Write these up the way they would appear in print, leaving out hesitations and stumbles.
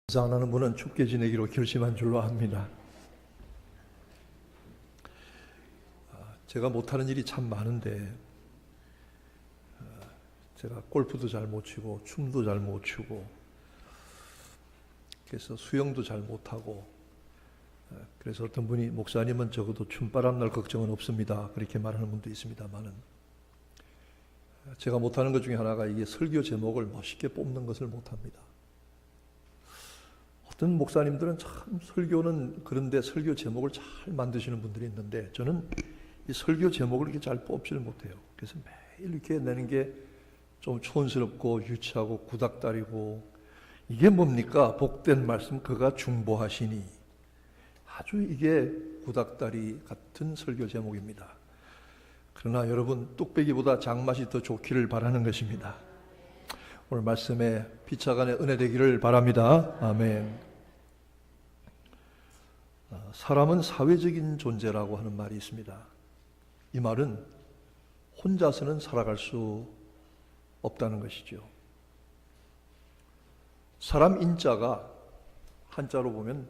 인사 안 하는 분은 춥게 지내기로 결심한 줄로 압니다. 제가 못하는 일이 참 많은데 제가 골프도 잘 못 치고 춤도 잘 못 추고 그래서 수영도 잘 못하고 그래서 어떤 분이 목사님은 적어도 춤바람 날 걱정은 없습니다 그렇게 말하는 분도 있습니다만은 제가 못하는 것 중에 하나가 이게 설교 제목을 멋있게 뽑는 것을 못합니다. 어떤 목사님들은 참 설교는 그런데 설교 제목을 잘 만드시는 분들이 있는데 저는 이 설교 제목을 이렇게 잘 뽑지를 못해요. 그래서 매일 이렇게 내는 게 좀 촌스럽고 유치하고 구닥다리고 이게 뭡니까? 복된 말씀 그가 중보하시니 아주 이게 구닥다리 같은 설교 제목입니다. 그러나 여러분 뚝배기보다 장맛이 더 좋기를 바라는 것입니다. 오늘 말씀에 피차간의 은혜 되기를 바랍니다. 아멘. 사람은 사회적인 존재라고 하는 말이 있습니다. 이 말은 혼자서는 살아갈 수 없다는 것이죠. 사람 인자가 한자로 보면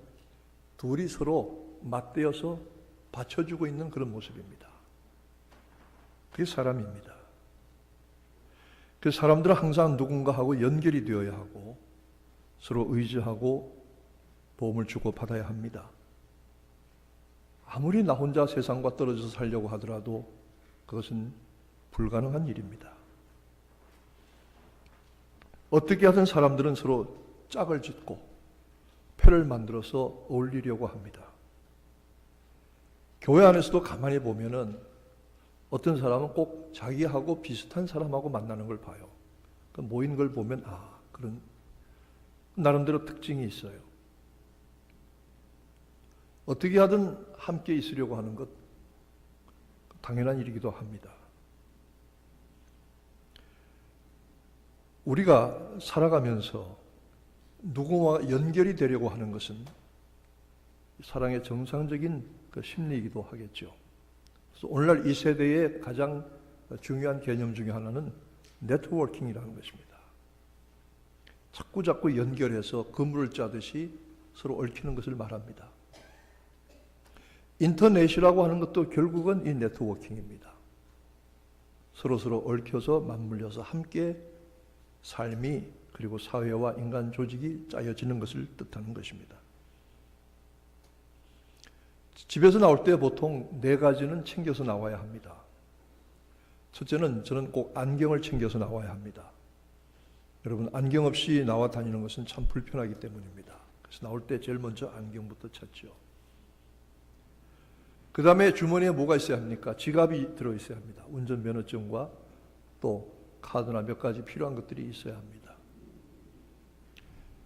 둘이 서로 맞대어서 받쳐주고 있는 그런 모습입니다. 그게 사람입니다. 그 사람들은 항상 누군가하고 연결이 되어야 하고 서로 의지하고 도움을 주고 받아야 합니다. 아무리 나 혼자 세상과 떨어져서 살려고 하더라도 그것은 불가능한 일입니다. 어떻게 하든 사람들은 서로 짝을 짓고 패를 만들어서 어울리려고 합니다. 교회 안에서도 가만히 보면은 어떤 사람은 꼭 자기하고 비슷한 사람하고 만나는 걸 봐요. 그 모인 걸 보면 그런 나름대로 특징이 있어요. 어떻게 하든 함께 있으려고 하는 것 당연한 일이기도 합니다. 우리가 살아가면서 누구와 연결이 되려고 하는 것은 사랑의 정상적인 그 심리이기도 하겠죠. 그래서 오늘날 이 세대의 가장 중요한 개념 중에 하나는 네트워킹이라는 것입니다. 자꾸 연결해서 그물을 짜듯이 서로 얽히는 것을 말합니다. 인터넷이라고 하는 것도 결국은 이 네트워킹입니다. 서로 얽혀서 맞물려서 함께 삶이 그리고 사회와 인간 조직이 짜여지는 것을 뜻하는 것입니다. 집에서 나올 때 보통 4가지는 챙겨서 나와야 합니다. 첫째는 저는 꼭 안경을 챙겨서 나와야 합니다. 여러분 안경 없이 나와 다니는 것은 참 불편하기 때문입니다. 그래서 나올 때 제일 먼저 안경부터 찾죠. 그 다음에 주머니에 뭐가 있어야 합니까? 지갑이 들어있어야 합니다. 운전면허증과 또 카드나 몇 가지 필요한 것들이 있어야 합니다.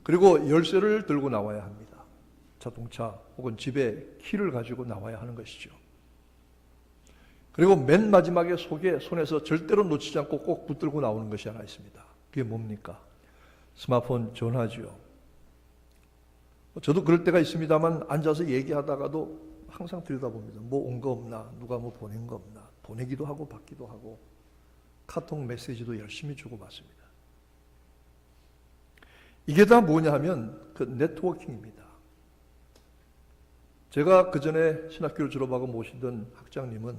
그리고 열쇠를 들고 나와야 합니다. 자동차 혹은 집에 키를 가지고 나와야 하는 것이죠. 그리고 맨 마지막에 손에서 절대로 놓치지 않고 꼭 붙들고 나오는 것이 하나 있습니다. 그게 뭡니까? 스마트폰 전화죠. 저도 그럴 때가 있습니다만 앉아서 얘기하다가도 항상 들여다봅니다. 뭐 온 거 없나? 누가 뭐 보낸 거 없나? 보내기도 하고 받기도 하고 카톡 메시지도 열심히 주고받습니다. 이게 다 뭐냐 하면 그 네트워킹입니다. 제가 그 전에 신학교를 졸업하고 모시던 학장님은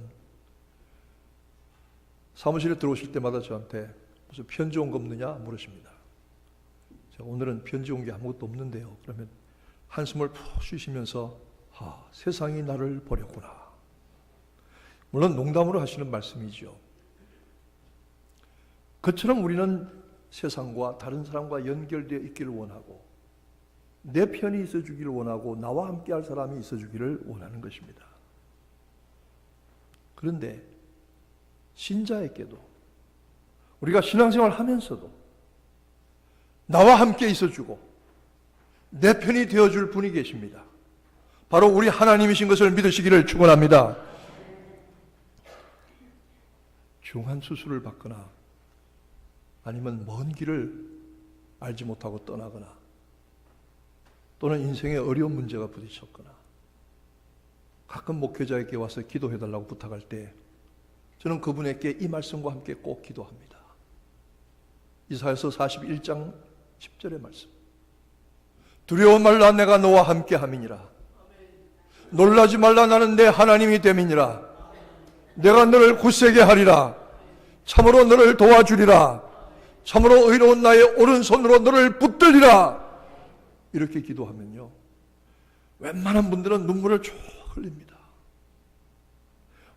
사무실에 들어오실 때마다 저한테 무슨 편지 온 거 없느냐 물으십니다. 제가 오늘은 편지 온 게 아무것도 없는데요. 그러면 한숨을 푹 쉬시면서 세상이 나를 버렸구나. 물론 농담으로 하시는 말씀이죠. 그처럼 우리는 세상과 다른 사람과 연결되어 있기를 원하고 내 편이 있어주기를 원하고 나와 함께할 사람이 있어주기를 원하는 것입니다. 그런데 신자에게도 우리가 신앙생활 하면서도 나와 함께 있어주고 내 편이 되어줄 분이 계십니다. 바로 우리 하나님이신 것을 믿으시기를 축원합니다. 중한 수술을 받거나 아니면 먼 길을 알지 못하고 떠나거나 또는 인생에 어려운 문제가 부딪혔거나 가끔 목회자에게 와서 기도해달라고 부탁할 때 저는 그분에게 이 말씀과 함께 꼭 기도합니다. 이사야서 41장 10절의 말씀. 두려워 말라, 내가 너와 함께 함이니라. 놀라지 말라, 나는 내 하나님이 됨이니라. 내가 너를 굳세게 하리라. 참으로 너를 도와주리라. 참으로 의로운 나의 오른손으로 너를 붙들리라. 이렇게 기도하면요, 웬만한 분들은 눈물을 쭉 흘립니다.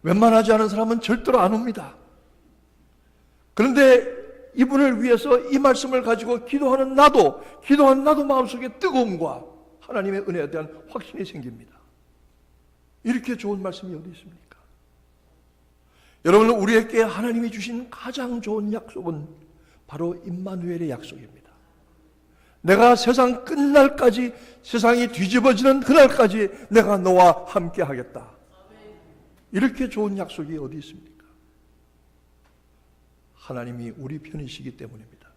웬만하지 않은 사람은 절대로 안 옵니다. 그런데 이분을 위해서 이 말씀을 가지고 기도하는 나도 마음속에 뜨거움과 하나님의 은혜에 대한 확신이 생깁니다. 이렇게 좋은 말씀이 어디 있습니까? 여러분, 우리에게 하나님이 주신 가장 좋은 약속은 바로 임마누엘의 약속입니다. 내가 세상 끝날까지, 세상이 뒤집어지는 그날까지 내가 너와 함께 하겠다. 이렇게 좋은 약속이 어디 있습니까? 하나님이 우리 편이시기 때문입니다.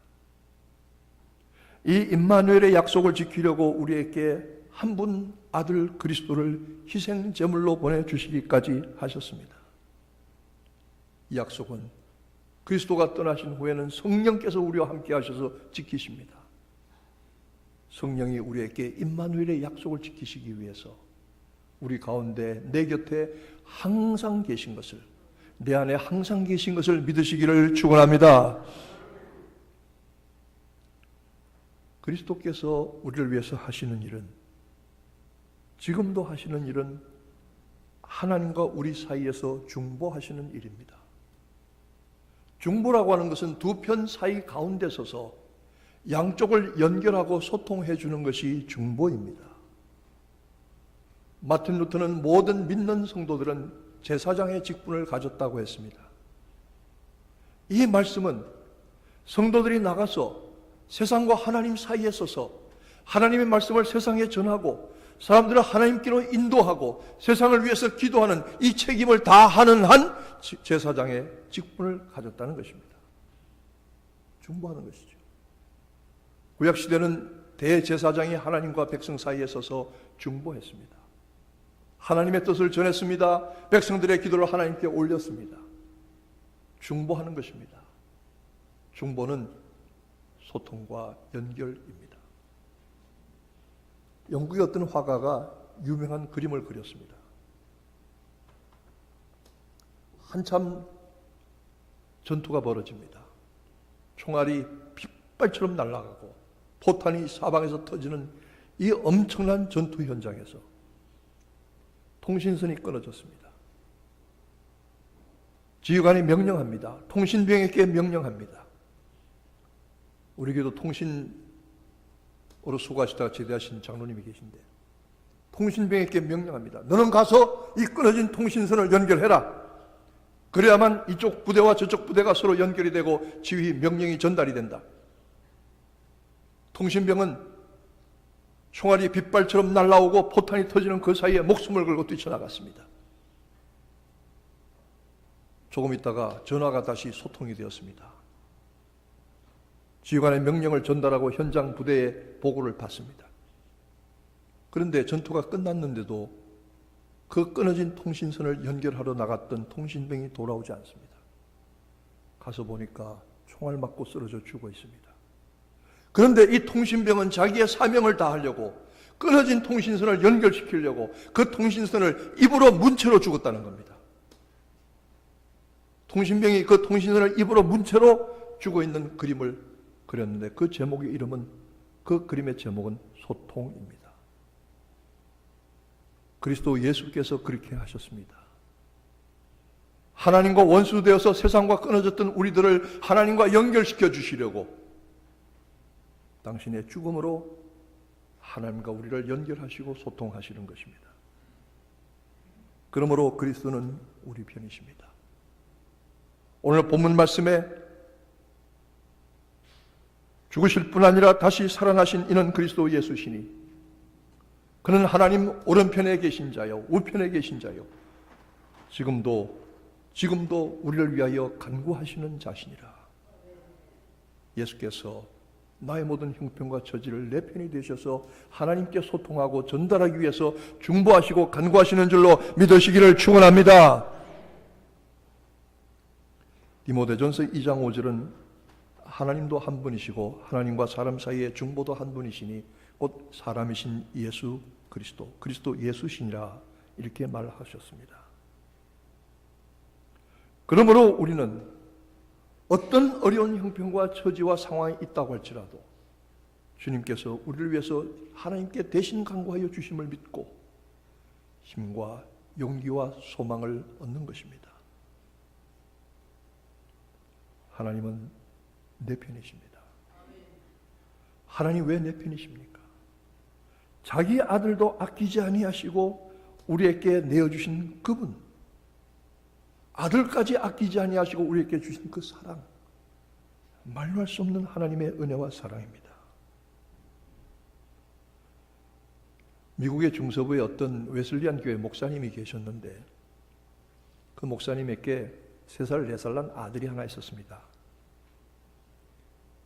이 임마누엘의 약속을 지키려고 우리에게 한 분 아들 그리스도를 희생 제물로 보내주시기까지 하셨습니다. 이 약속은 그리스도가 떠나신 후에는 성령께서 우리와 함께 하셔서 지키십니다. 성령이 우리에게 임마누엘의 약속을 지키시기 위해서 우리 가운데 내 곁에 항상 계신 것을, 내 안에 항상 계신 것을 믿으시기를 축원합니다. 그리스도께서 우리를 위해서 하시는 일은, 지금도 하시는 일은 하나님과 우리 사이에서 중보하시는 일입니다. 중보라고 하는 것은 두 편 사이 가운데 서서 양쪽을 연결하고 소통해 주는 것이 중보입니다. 마틴 루터는 모든 믿는 성도들은 제사장의 직분을 가졌다고 했습니다. 이 말씀은 성도들이 나가서 세상과 하나님 사이에 서서 하나님의 말씀을 세상에 전하고 사람들을 하나님께로 인도하고 세상을 위해서 기도하는 이 책임을 다하는 한 제사장의 직분을 가졌다는 것입니다. 중보하는 것이죠. 구약시대는 대제사장이 하나님과 백성 사이에 서서 중보했습니다. 하나님의 뜻을 전했습니다. 백성들의 기도를 하나님께 올렸습니다. 중보하는 것입니다. 중보는 소통과 연결입니다. 영국의 어떤 화가가 유명한 그림을 그렸습니다. 한참 전투가 벌어집니다. 총알이 빗발처럼 날아가고 포탄이 사방에서 터지는 이 엄청난 전투 현장에서 통신선이 끊어졌습니다. 지휘관이 명령합니다. 통신병에게 명령합니다. 우리 교도 통신으로 수고하시다가 제대하신 장로님이 계신데 통신병에게 명령합니다. 너는 가서 이 끊어진 통신선을 연결해라. 그래야만 이쪽 부대와 저쪽 부대가 서로 연결이 되고 지휘 명령이 전달이 된다. 통신병은 총알이 빗발처럼 날아오고 포탄이 터지는 그 사이에 목숨을 걸고 뛰쳐나갔습니다. 조금 있다가 전화가 다시 소통이 되었습니다. 지휘관의 명령을 전달하고 현장 부대에 보고를 받습니다. 그런데 전투가 끝났는데도 그 끊어진 통신선을 연결하러 나갔던 통신병이 돌아오지 않습니다. 가서 보니까 총알 맞고 쓰러져 죽어 있습니다. 그런데 이 통신병은 자기의 사명을 다하려고 끊어진 통신선을 연결시키려고 그 통신선을 입으로 문 채로 죽었다는 겁니다. 통신병이 그 통신선을 입으로 문 채로 죽어 있는 그림을 그렸는데 그 제목의 이름은, 그 그림의 제목은 소통입니다. 그리스도 예수께서 그렇게 하셨습니다. 하나님과 원수되어서 세상과 끊어졌던 우리들을 하나님과 연결시켜 주시려고 당신의 죽음으로 하나님과 우리를 연결하시고 소통하시는 것입니다. 그러므로 그리스도는 우리 편이십니다. 오늘 본문 말씀에 죽으실 뿐 아니라 다시 살아나신 이는 그리스도 예수시니 그는 하나님 오른편에 계신 자요 우편에 계신 자요 지금도 우리를 위하여 간구하시는 자시니라. 예수께서 나의 모든 형편과 처지를 내 편이 되셔서 하나님께 소통하고 전달하기 위해서 중보하시고 간구하시는 줄로 믿으시기를 축원합니다. 디모데전서 2장 5절은 하나님도 한 분이시고 하나님과 사람 사이의 중보도 한 분이시니 곧 사람이신 예수 그리스도, 그리스도 예수시니라 이렇게 말하셨습니다. 그러므로 우리는 어떤 어려운 형편과 처지와 상황이 있다고 할지라도 주님께서 우리를 위해서 하나님께 대신 간구하여 주심을 믿고 힘과 용기와 소망을 얻는 것입니다. 하나님은 내 편이십니다. 하나님 왜 내 편이십니까? 자기 아들도 아끼지 아니하시고 우리에게 내어주신 그분, 아들까지 아끼지 아니하시고 우리에게 주신 그 사랑, 말로 할 수 없는 하나님의 은혜와 사랑입니다. 미국의 중서부에 어떤 웨슬리안 교회 목사님이 계셨는데 그 목사님에게 3살, 4살 난 아들이 하나 있었습니다.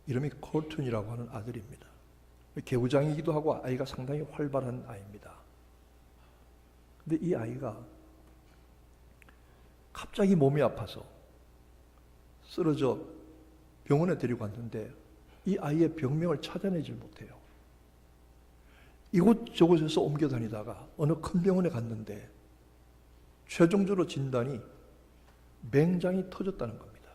이름이 콜튼이라고 하는 아들입니다. 개구장이기도 하고 아이가 상당히 활발한 아이입니다. 근데 이 아이가 갑자기 몸이 아파서 쓰러져 병원에 데리고 갔는데 이 아이의 병명을 찾아내질 못해요. 이곳저곳에서 옮겨 다니다가 어느 큰 병원에 갔는데 최종적으로 진단이 맹장이 터졌다는 겁니다.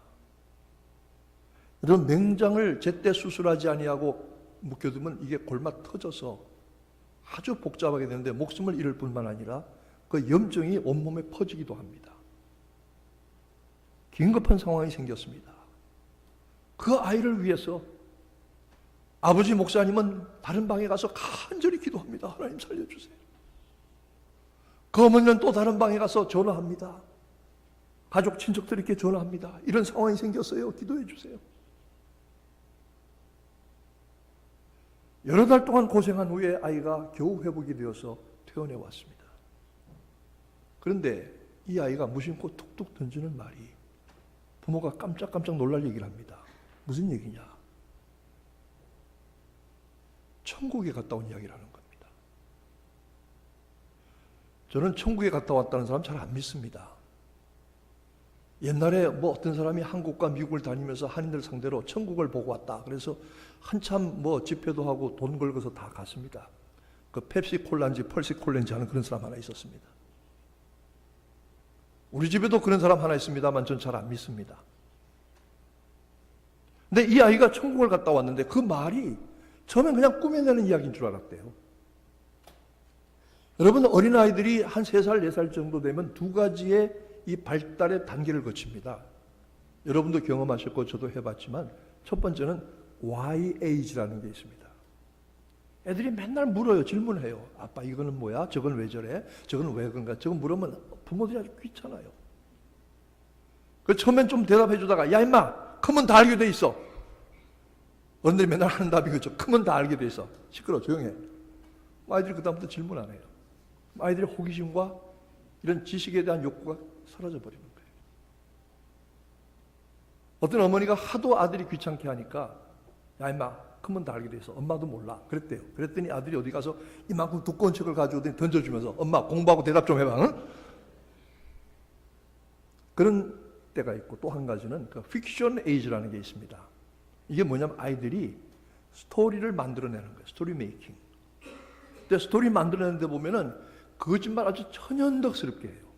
그런 맹장을 제때 수술하지 아니하고 묵혀두면 이게 골마 터져서 아주 복잡하게 되는데 목숨을 잃을 뿐만 아니라 그 염증이 온몸에 퍼지기도 합니다. 긴급한 상황이 생겼습니다. 그 아이를 위해서 아버지 목사님은 다른 방에 가서 간절히 기도합니다. 하나님 살려주세요. 그 어머니는 또 다른 방에 가서 전화합니다. 가족 친척들에게 전화합니다. 이런 상황이 생겼어요. 기도해 주세요. 여러 달 동안 고생한 후에 아이가 겨우 회복이 되어서 퇴원해 왔습니다. 그런데 이 아이가 무심코 툭툭 던지는 말이 부모가 깜짝깜짝 놀랄 얘기를 합니다. 무슨 얘기냐? 천국에 갔다 온 이야기를 하는 겁니다. 저는 천국에 갔다 왔다는 사람 잘 안 믿습니다. 옛날에 뭐 어떤 사람이 한국과 미국을 다니면서 한인들 상대로 천국을 보고 왔다. 그래서 한참 뭐 집회도 하고 돈 걸고서 다 갔습니다. 그 펩시콜라인지 펄시콜라인지 하는 그런 사람 하나 있었습니다. 우리 집에도 그런 사람 하나 있습니다만 전 잘 안 믿습니다. 근데 이 아이가 천국을 갔다 왔는데 그 말이 처음엔 그냥 꾸며내는 이야기인 줄 알았대요. 여러분 어린아이들이 한 3살, 4살 정도 되면 2가지의 이 발달의 단계를 거칩니다. 여러분도 경험하셨고 저도 해봤지만 첫 번째는 YAG라는 게 있습니다. 애들이 맨날 물어요. 질문해요. 아빠 이거는 뭐야? 저건 왜 저래? 저건 왜 그런가? 저건 물으면 부모들이 아주 귀찮아요. 그 처음엔 좀 대답해 주다가 야 임마 크면 다 알게 돼 있어. 어른들이 맨날 하는 답이 그죠. 크면 다 알게 돼 있어. 시끄러워 조용해. 아이들이 그 다음부터 질문 안 해요. 아이들의 호기심과 이런 지식에 대한 욕구가 사라져 버리는 거예요. 어떤 어머니가 하도 아들이 귀찮게 하니까 야 임마 크면 다 알게 돼 있어. 엄마도 몰라. 그랬대요. 그랬더니 아들이 어디 가서 이만큼 두꺼운 책을 가져오더니 던져주면서 엄마 공부하고 대답 좀 해봐. 응? 그런 때가 있고 또 한 가지는 그 픽션 에이지라는 게 있습니다. 이게 뭐냐면 아이들이 스토리를 만들어내는 거예요. 스토리 메이킹. 근데 스토리 만들어내는데 보면은 거짓말 아주 천연덕스럽게 해요.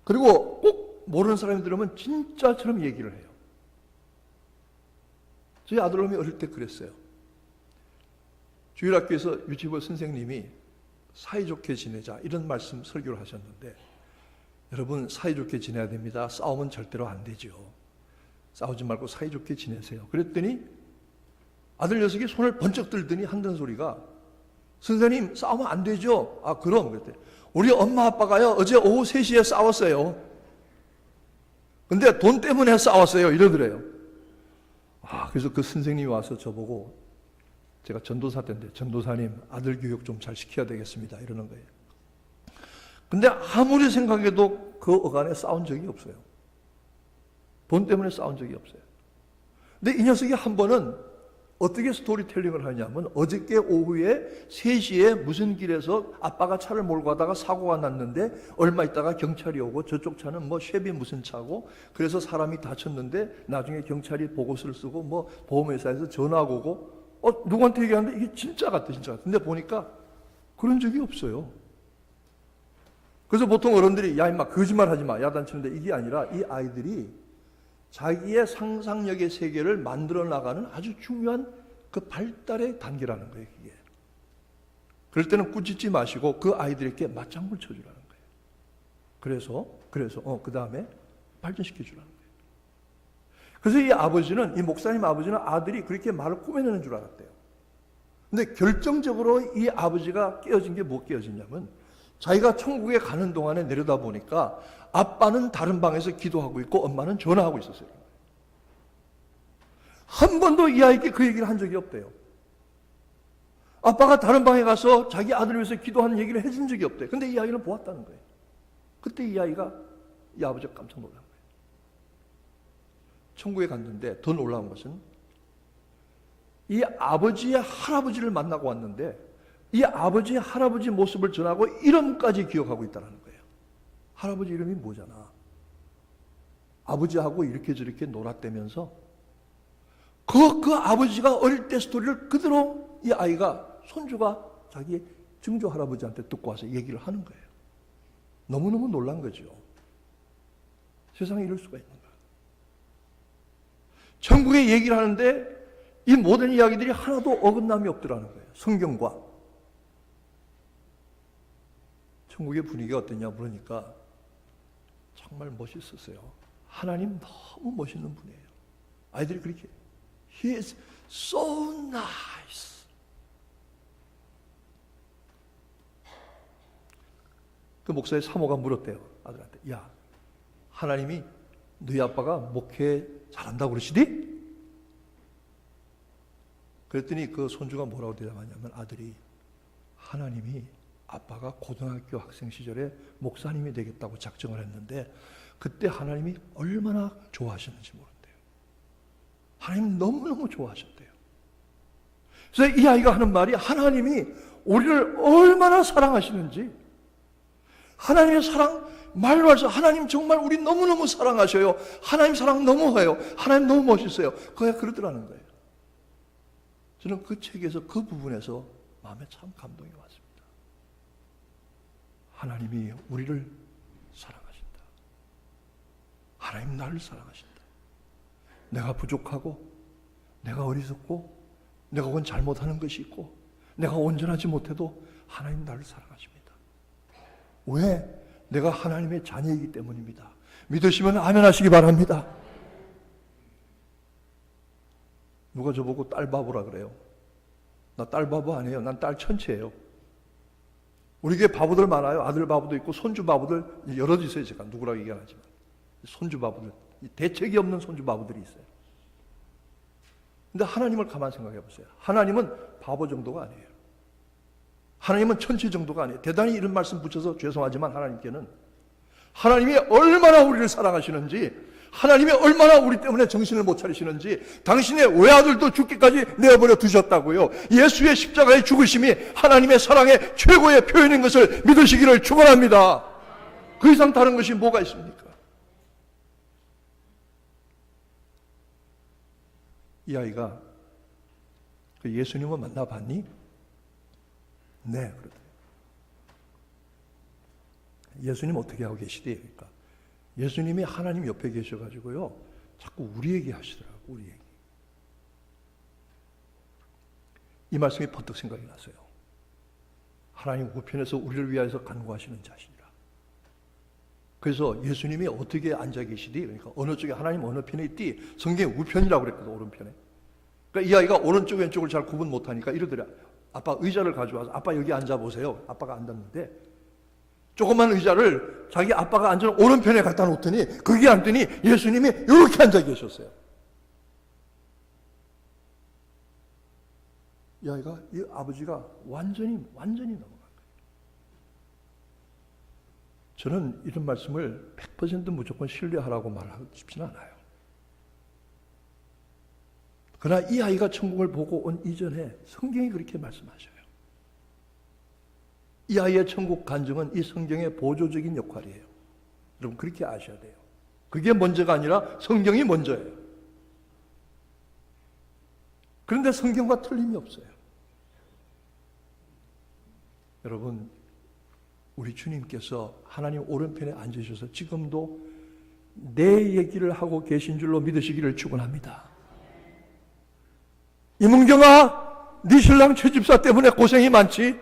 그리고 꼭 모르는 사람이 들으면 진짜처럼 얘기를 해요. 저희 아들놈이 어릴 때 그랬어요. 주일학교에서 유치부 선생님이 사이좋게 지내자 이런 말씀 설교를 하셨는데 여러분 사이좋게 지내야 됩니다. 싸우면 절대로 안 되죠. 싸우지 말고 사이좋게 지내세요. 그랬더니 아들 녀석이 손을 번쩍 들더니 한다는 소리가 선생님 싸우면 안 되죠. 아 그럼 그랬대. 우리 엄마 아빠가요 어제 오후 3시에 싸웠어요. 근데 돈 때문에 싸웠어요. 이러더래요. 아 그래서 그 선생님이 와서 저보고 제가 전도사 때인데 전도사님 아들 교육 좀 잘 시켜야 되겠습니다. 이러는 거예요. 근데 아무리 생각해도 그 어간에 싸운 적이 없어요. 돈 때문에 싸운 적이 없어요. 근데 이 녀석이 한 번은 어떻게 스토리텔링을 하냐면 어저께 오후에 3시에 무슨 길에서 아빠가 차를 몰고 가다가 사고가 났는데 얼마 있다가 경찰이 오고 저쪽 차는 뭐 쉐비 무슨 차고 그래서 사람이 다쳤는데 나중에 경찰이 보고서를 쓰고 뭐 보험회사에서 전화가 오고 누구한테 얘기하는데 이게 진짜 같아, 진짜 같아. 근데 보니까 그런 적이 없어요. 그래서 보통 어른들이 야 임마 거짓말 하지 마 야단치는데 이게 아니라 이 아이들이 자기의 상상력의 세계를 만들어 나가는 아주 중요한 그 발달의 단계라는 거예요. 이게. 그럴 때는 꾸짖지 마시고 그 아이들에게 맞장구를 쳐주라는 거예요. 그래서 그 다음에 발전시켜 주라는 거예요. 그래서 이 목사님 아버지는 아들이 그렇게 말을 꾸며내는 줄 알았대요. 근데 결정적으로 이 아버지가 깨어진 게 뭐 깨어지냐면 자기가 천국에 가는 동안에 내려다보니까 아빠는 다른 방에서 기도하고 있고 엄마는 전화하고 있었어요. 한 번도 이 아이에게 그 얘기를 한 적이 없대요. 아빠가 다른 방에 가서 자기 아들을 위해서 기도하는 얘기를 해준 적이 없대요. 근데 이 아이는 보았다는 거예요. 그때 이 아이가 이 아버지가 깜짝 놀란 거예요. 천국에 갔는데 더 놀라운 것은 이 아버지의 할아버지를 만나고 왔는데 이 아버지의 할아버지 모습을 전하고 이름까지 기억하고 있다는 거예요. 할아버지 이름이 뭐잖아. 아버지하고 이렇게 저렇게 놀았다면서 그 아버지가 어릴 때 스토리를 그대로 이 아이가 손주가 자기 증조 할아버지한테 듣고 와서 얘기를 하는 거예요. 너무너무 놀란 거죠. 세상에 이럴 수가 있는가. 천국의 얘기를 하는데 이 모든 이야기들이 하나도 어긋남이 없더라는 거예요. 성경과. 천국의 분위기가 어떠냐 물으니까 정말 멋있었어요. 하나님 너무 멋있는 분이에요. 아이들이 그렇게 He is so nice. 그 목사의 사모가 물었대요. 아들한테. 야, 하나님이 너희 아빠가 목회 잘한다고 그러시디? 그랬더니 그 손주가 뭐라고 대답하냐면 아들이 하나님이 아빠가 고등학교 학생 시절에 목사님이 되겠다고 작정을 했는데 그때 하나님이 얼마나 좋아하셨는지 모른대요. 하나님 너무너무 좋아하셨대요. 그래서 이 아이가 하는 말이 하나님이 우리를 얼마나 사랑하시는지 하나님의 사랑 말로 해서 하나님 정말 우리 너무너무 사랑하셔요. 하나님 사랑 너무해요. 하나님 너무 멋있어요. 그가 그러더라는 거예요. 저는 그 책에서 그 부분에서 마음에 참 감동이 왔습니다. 하나님이 우리를 사랑하신다. 하나님 나를 사랑하신다. 내가 부족하고 내가 어리석고 내가 혹은 잘못하는 것이 있고 내가 온전하지 못해도 하나님 나를 사랑하십니다. 왜? 내가 하나님의 자녀이기 때문입니다. 믿으시면 아멘 하시기 바랍니다. 누가 저보고 딸 바보라 그래요. 나 딸 바보 아니에요. 난 딸 천체예요. 우리 교회 바보들 많아요. 아들 바보도 있고 손주 바보들 여럿 있어요. 제가 누구라고 얘기 안 하지만 손주 바보들, 대책이 없는 손주 바보들이 있어요. 근데 하나님을 가만 생각해 보세요. 하나님은 바보 정도가 아니에요. 하나님은 천체 정도가 아니에요. 대단히 이런 말씀 붙여서 죄송하지만 하나님께는 하나님이 얼마나 우리를 사랑하시는지 하나님이 얼마나 우리 때문에 정신을 못 차리시는지 당신의 외아들도 죽기까지 내어버려 두셨다고요. 예수의 십자가의 죽으심이 하나님의 사랑의 최고의 표현인 것을 믿으시기를 축원합니다. 그 이상 다른 것이 뭐가 있습니까? 이 아이가 그 예수님을 만나봤니? 네, 그러더래요. 예수님 어떻게 하고 계시대? 그러니까 예수님이 하나님 옆에 계셔가지고요 자꾸 우리 얘기 하시더라고요. 우리 얘기. 이 말씀이 번뜩 생각이 났어요. 하나님 우편에서 우리를 위하여서 간구하시는 자신이라. 그래서 예수님이 어떻게 앉아 계시디? 그러니까 어느 쪽에 하나님 어느 편에 있디? 성경에 우편이라고 그랬거든. 오른편에. 그러니까 이 아이가 오른쪽 왼쪽을 잘 구분 못하니까 이러더라. 아빠 의자를 가져와서 아빠 여기 앉아보세요. 아빠가 앉았는데 조그만 의자를 자기 아빠가 앉은 오른편에 갖다 놓더니 거기 앉더니 예수님이 이렇게 앉아 계셨어요. 이 아이가 이 아버지가 완전히 넘어간 거예요. 저는 이런 말씀을 100% 무조건 신뢰하라고 말하고 싶지는 않아요. 그러나 이 아이가 천국을 보고 온 이전에 성경이 그렇게 말씀하셔요. 이 아이의 천국 간증은 이 성경의 보조적인 역할이에요. 여러분 그렇게 아셔야 돼요. 그게 먼저가 아니라 성경이 먼저예요. 그런데 성경과 틀림이 없어요. 여러분, 우리 주님께서 하나님 오른편에 앉으셔서 지금도 내 얘기를 하고 계신 줄로 믿으시기를 축원합니다. 이문경아, 네 신랑 최집사 때문에 고생이 많지?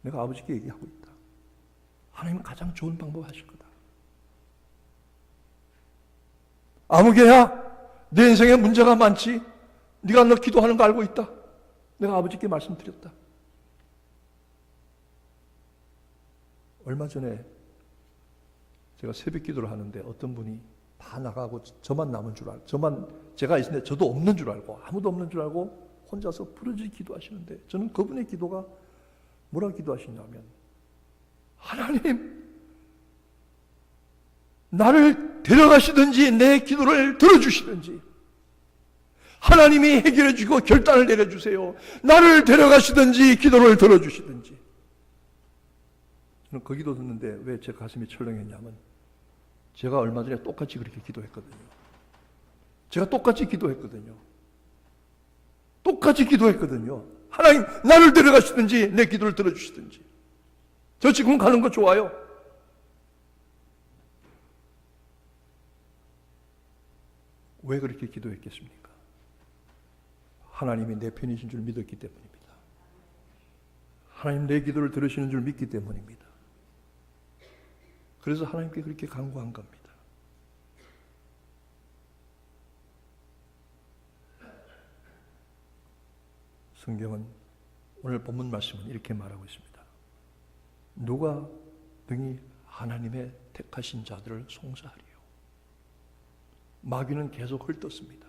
내가 아버지께 얘기하고 있다. 하나님은 가장 좋은 방법 하실 거다. 아무개야, 내 인생에 문제가 많지? 네가 너 기도하는 거 알고 있다. 내가 아버지께 말씀드렸다. 얼마 전에 제가 새벽 기도를 하는데 어떤 분이 다 나가고 저만 남은 줄 알고, 제가 있는데 저도 없는 줄 알고, 아무도 없는 줄 알고 혼자서 부르짖 기도하시는데, 저는 그분의 기도가 뭐라 기도하시냐면, 하나님, 나를 데려가시든지 내 기도를 들어주시든지, 하나님이 해결해 주고 결단을 내려주세요. 나를 데려가시든지 기도를 들어주시든지. 저는 그 기도 듣는데 왜 제 가슴이 철렁했냐면, 제가 얼마 전에 똑같이 그렇게 기도했거든요. 제가 똑같이 기도했거든요. 하나님, 나를 데려가시든지 내 기도를 들어주시든지. 저 지금 가는 거 좋아요. 왜 그렇게 기도했겠습니까? 하나님이 내 편이신 줄 믿었기 때문입니다. 하나님 내 기도를 들으시는 줄 믿기 때문입니다. 그래서 하나님께 그렇게 간구한 겁니다. 성경은, 오늘 본문 말씀은 이렇게 말하고 있습니다. 누가 능히 하나님의 택하신 자들을 송사하리요. 마귀는 계속 헐떴습니다.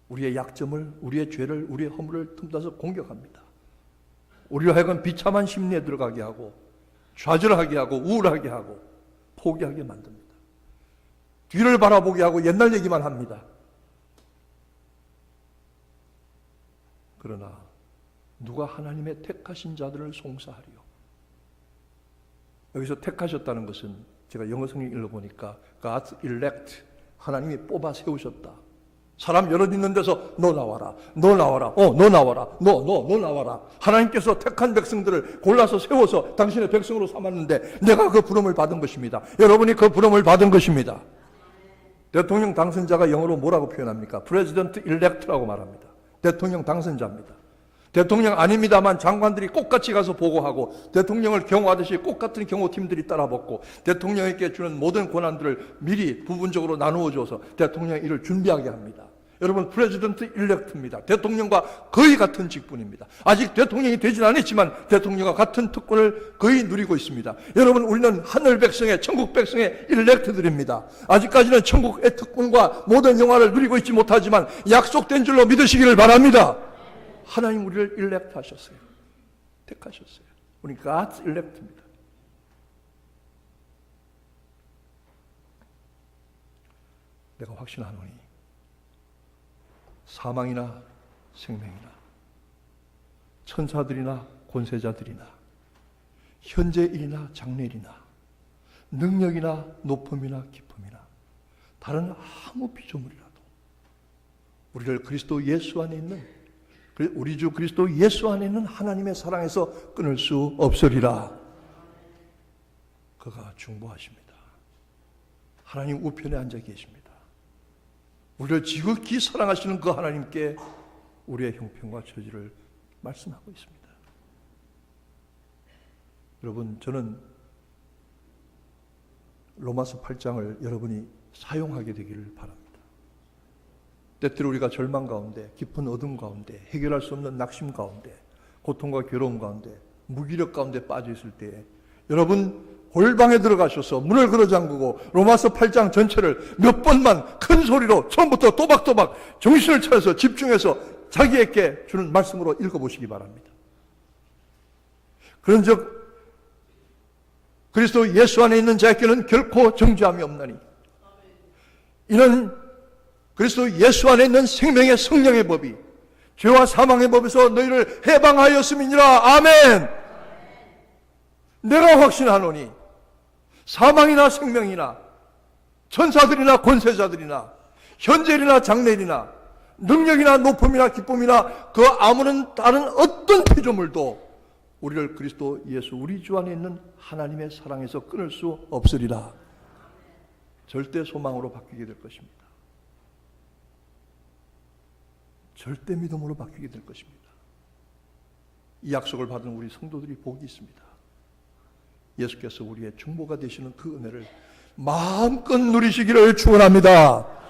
우리의 약점을, 우리의 죄를, 우리의 허물을 틈타서 공격합니다. 우리로 하여금 비참한 심리에 들어가게 하고, 좌절하게 하고, 우울하게 하고, 포기하게 만듭니다. 뒤를 바라보게 하고 옛날 얘기만 합니다. 그러나 누가 하나님의 택하신 자들을 송사하리요. 여기서 택하셨다는 것은, 제가 영어 성경 읽어보니까 God's elect, 하나님이 뽑아 세우셨다. 사람 여럿 있는 데서 너 나와라, 너 나와라, 너 나와라, 너 나와라. 하나님께서 택한 백성들을 골라서 세워서 당신의 백성으로 삼았는데, 내가 그 부름을 받은 것입니다. 여러분이 그 부름을 받은 것입니다. 대통령 당선자가 영어로 뭐라고 표현합니까? President elect라고 말합니다. 대통령 당선자입니다. 대통령 아닙니다만 장관들이 꼭같이 가서 보고하고, 대통령을 경호하듯이 똑같은 경호팀들이 따라붙고, 대통령에게 주는 모든 권한들을 미리 부분적으로 나누어 줘서 대통령의 일을 준비하게 합니다. 여러분, 프레지던트 일렉트입니다. 대통령과 거의 같은 직분입니다. 아직 대통령이 되진 않았지만 대통령과 같은 특권을 거의 누리고 있습니다. 여러분, 우리는 하늘 백성의, 천국 백성의 일렉트들입니다. 아직까지는 천국의 특권과 모든 영화를 누리고 있지 못하지만 약속된 줄로 믿으시기를 바랍니다. 하나님 우리를 일렉트 하셨어요. 택하셨어요. 우리 God's elect입니다. 내가 확신하노니 사망이나 생명이나 천사들이나 권세자들이나 현재 일이나 장래일이나 능력이나 높음이나 깊음이나 다른 아무 피조물이라도 우리를 그리스도 예수 안에 있는, 우리 주 그리스도 예수 안에 있는 하나님의 사랑에서 끊을 수 없으리라. 그가 중보하십니다. 하나님 우편에 앉아 계십니다. 우리를 지극히 사랑하시는 그 하나님께 우리의 형편과 처지를 말씀하고 있습니다. 여러분, 저는 로마서 8장을 여러분이 사용하게 되기를 바랍니다. 때때로 우리가 절망 가운데, 깊은 어둠 가운데, 해결할 수 없는 낙심 가운데, 고통과 괴로움 가운데, 무기력 가운데 빠져 있을 때에 여러분 골방에 들어가셔서 문을 걸어 잠그고 로마서 8장 전체를 몇 번만 큰 소리로 처음부터 또박또박 정신을 차려서 집중해서 자기에게 주는 말씀으로 읽어보시기 바랍니다. 그런즉 그리스도 예수 안에 있는 자에게는 결코 정죄함이 없나니 이는 그리스도 예수 안에 있는 생명의 성령의 법이 죄와 사망의 법에서 너희를 해방하였음이니라. 아멘. 내가 확신하노니 사망이나 생명이나 천사들이나 권세자들이나 현재일이나 장래일이나 능력이나 높음이나 기쁨이나 그 아무런 다른 어떤 피조물도 우리를 그리스도 예수 우리 주 안에 있는 하나님의 사랑에서 끊을 수 없으리라. 절대 소망으로 바뀌게 될 것입니다. 절대 믿음으로 바뀌게 될 것입니다. 이 약속을 받은 우리 성도들이 복이 있습니다. 예수께서 우리의 중보가 되시는 그 은혜를 마음껏 누리시기를 축원합니다.